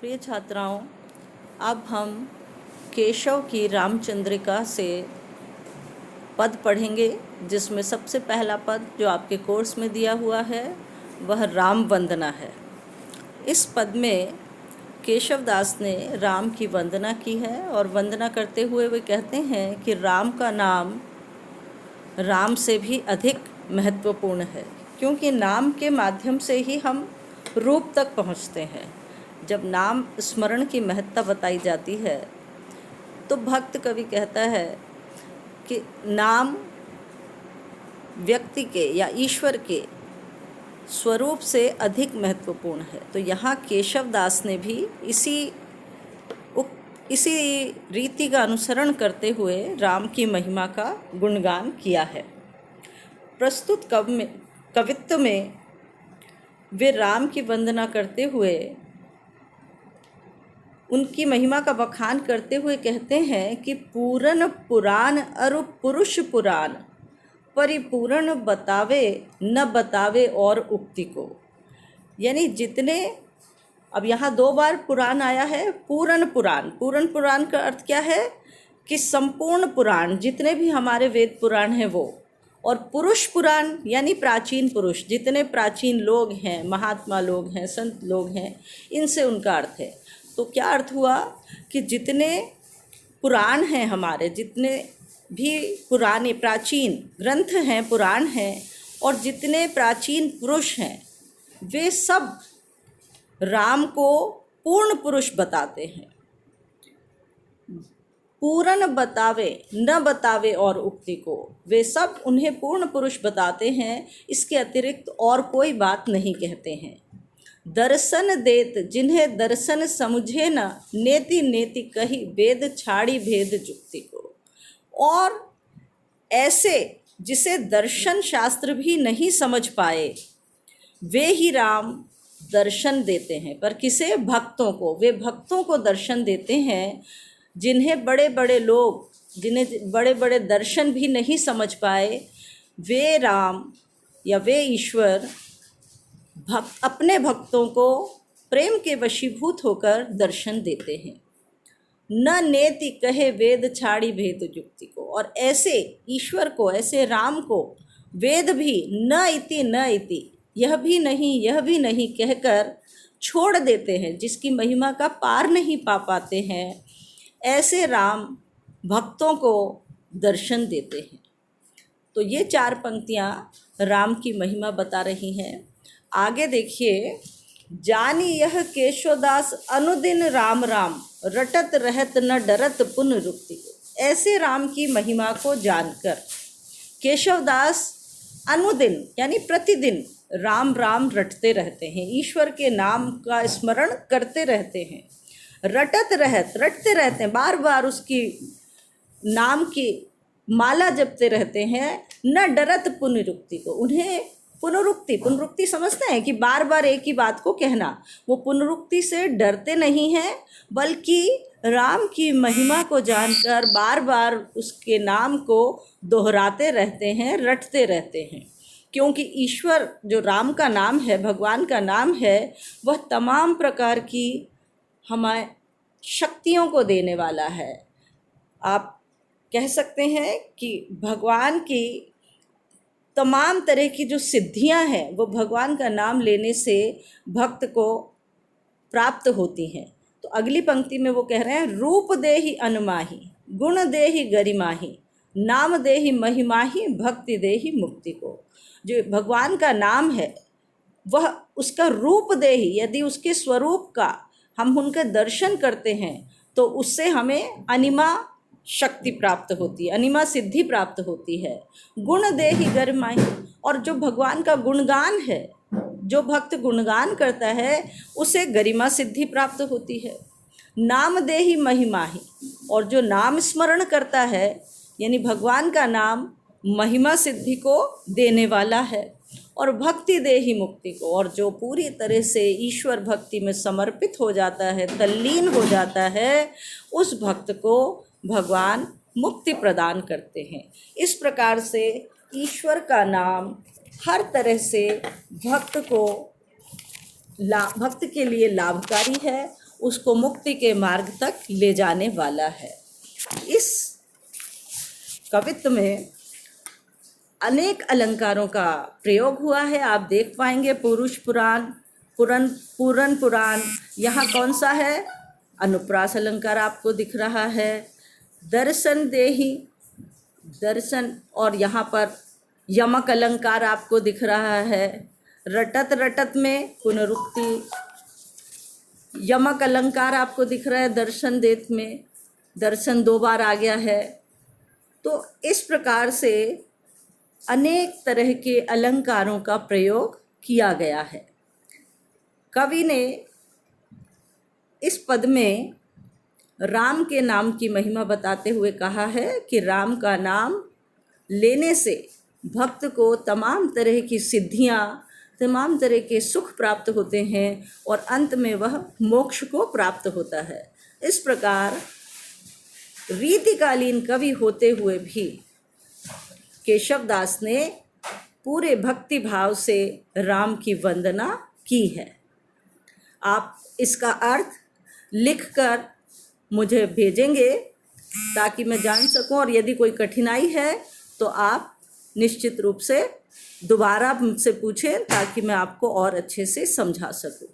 प्रिय छात्राओं, अब हम केशव की रामचंद्रिका से पद पढ़ेंगे, जिसमें सबसे पहला पद जो आपके कोर्स में दिया हुआ है वह राम वंदना है। इस पद में केशव दास ने राम की वंदना की है और वंदना करते हुए वे कहते हैं कि राम का नाम राम से भी अधिक महत्वपूर्ण है, क्योंकि नाम के माध्यम से ही हम रूप तक पहुँचते हैं। जब नाम स्मरण की महत्ता बताई जाती है तो भक्त कवि कहता है कि नाम व्यक्ति के या ईश्वर के स्वरूप से अधिक महत्वपूर्ण है। तो यहाँ केशव दास ने भी इसी रीति का अनुसरण करते हुए राम की महिमा का गुणगान किया है। प्रस्तुत कवित्व में वे राम की वंदना करते हुए उनकी महिमा का बखान करते हुए कहते हैं कि पूरन पुराण अरु पुरुष पुराण परिपूर्ण बतावे न बतावे और उक्ति को। यानी जितने, अब यहाँ 2 बार पुराण आया है। पूर्ण पुराण का अर्थ क्या है कि संपूर्ण पुराण, जितने भी हमारे वेद पुराण हैं वो, और पुरुष पुराण यानी प्राचीन पुरुष, जितने प्राचीन लोग हैं, महात्मा लोग हैं, संत लोग हैं, इनसे उनका अर्थ है। तो क्या अर्थ हुआ कि जितने पुराण हैं हमारे, जितने भी पुराने प्राचीन ग्रंथ हैं, पुराण हैं, और जितने प्राचीन पुरुष हैं, वे सब राम को पूर्ण पुरुष बताते हैं। पूर्ण बतावे न बतावे और उक्ति को, वे सब उन्हें पूर्ण पुरुष बताते हैं, इसके अतिरिक्त और कोई बात नहीं कहते हैं। दर्शन देत जिन्हें दर्शन समझे न, नेति नेति कही वेद छाड़ी भेद जुक्ति को। और ऐसे जिसे दर्शन शास्त्र भी नहीं समझ पाए, वे ही राम दर्शन देते हैं। पर किसे? भक्तों को। वे भक्तों को दर्शन देते हैं, जिन्हें बड़े बड़े लोग, जिन्हें बड़े बड़े दर्शन भी नहीं समझ पाए, वे राम या वे ईश्वर अपने भक्तों को प्रेम के वशीभूत होकर दर्शन देते हैं। न नेति कहे वेद छाड़ी भेद जुक्ति को। और ऐसे ईश्वर को, ऐसे राम को वेद भी न इति यह भी नहीं कहकर छोड़ देते हैं, जिसकी महिमा का पार नहीं पा पाते हैं, ऐसे राम भक्तों को दर्शन देते हैं। तो ये 4 पंक्तियाँ राम की महिमा बता रही हैं। आगे देखिए, जानी यह केशवदास अनुदिन राम राम रटत रहत न डरत पुनरुक्ति को। ऐसे राम की महिमा को जानकर केशवदास अनुदिन यानी प्रतिदिन राम राम रटते रहते हैं, ईश्वर के नाम का स्मरण करते रहते हैं। रटते रहते हैं, बार बार उसकी नाम की माला जपते रहते हैं। न डरत पुनरुक्ति को, उन्हें पुनरुक्ति समझते हैं कि बार बार एक ही बात को कहना, वो पुनरुक्ति से डरते नहीं हैं, बल्कि राम की महिमा को जानकर बार बार उसके नाम को दोहराते रहते हैं, रटते रहते हैं। क्योंकि ईश्वर जो राम का नाम है, भगवान का नाम है, वह तमाम प्रकार की हमारे शक्तियों को देने वाला है। आप कह सकते हैं कि भगवान की तमाम तरह की जो सिद्धियां हैं, वो भगवान का नाम लेने से भक्त को प्राप्त होती हैं। तो अगली पंक्ति में वो कह रहे हैं, रूप देहि अनुमाही गुण देहि गरिमाही नाम देहि महिमाही भक्ति देहि मुक्ति को। जो भगवान का नाम है, वह उसका रूप देहि, यदि उसके स्वरूप का हम उनके दर्शन करते हैं तो उससे हमें अनिमा शक्ति प्राप्त होती है, अनिमा सिद्धि प्राप्त होती है। गुण देहि गरिमाही, और जो भगवान का गुणगान है, जो भक्त गुणगान करता है, उसे गरिमा सिद्धि प्राप्त होती है। नाम देहि महिमाही, और जो नाम स्मरण करता है, यानी भगवान का नाम महिमा सिद्धि को देने वाला है। और भक्ति देहि मुक्ति को, और जो पूरी तरह से ईश्वर भक्ति में समर्पित हो जाता है, तल्लीन हो जाता है, उस भक्त को भगवान मुक्ति प्रदान करते हैं। इस प्रकार से ईश्वर का नाम हर तरह से भक्त के लिए लाभकारी है, उसको मुक्ति के मार्ग तक ले जाने वाला है। इस कवित्व में अनेक अलंकारों का प्रयोग हुआ है। आप देख पाएंगे पुरुष पुराण, पूरन पुराण, यहाँ कौन सा है? अनुप्रास अलंकार आपको दिख रहा है। दर्शन देहि, दर्शन, और यहाँ पर यमक अलंकार आपको दिख रहा है। रटत रटत में पुनरुक्ति, यमक अलंकार आपको दिख रहा है। दर्शन देत में दर्शन 2 बार आ गया है। तो इस प्रकार से अनेक तरह के अलंकारों का प्रयोग किया गया है। कवि ने इस पद में राम के नाम की महिमा बताते हुए कहा है कि राम का नाम लेने से भक्त को तमाम तरह की सिद्धियां, तमाम तरह के सुख प्राप्त होते हैं और अंत में वह मोक्ष को प्राप्त होता है। इस प्रकार रीतिकालीन कवि होते हुए भी केशवदास ने पूरे भक्ति भाव से राम की वंदना की है। आप इसका अर्थ लिखकर मुझे भेजेंगे ताकि मैं जान सकूं, और यदि कोई कठिनाई है तो आप निश्चित रूप से दोबारा मुझसे पूछें ताकि मैं आपको और अच्छे से समझा सकूं।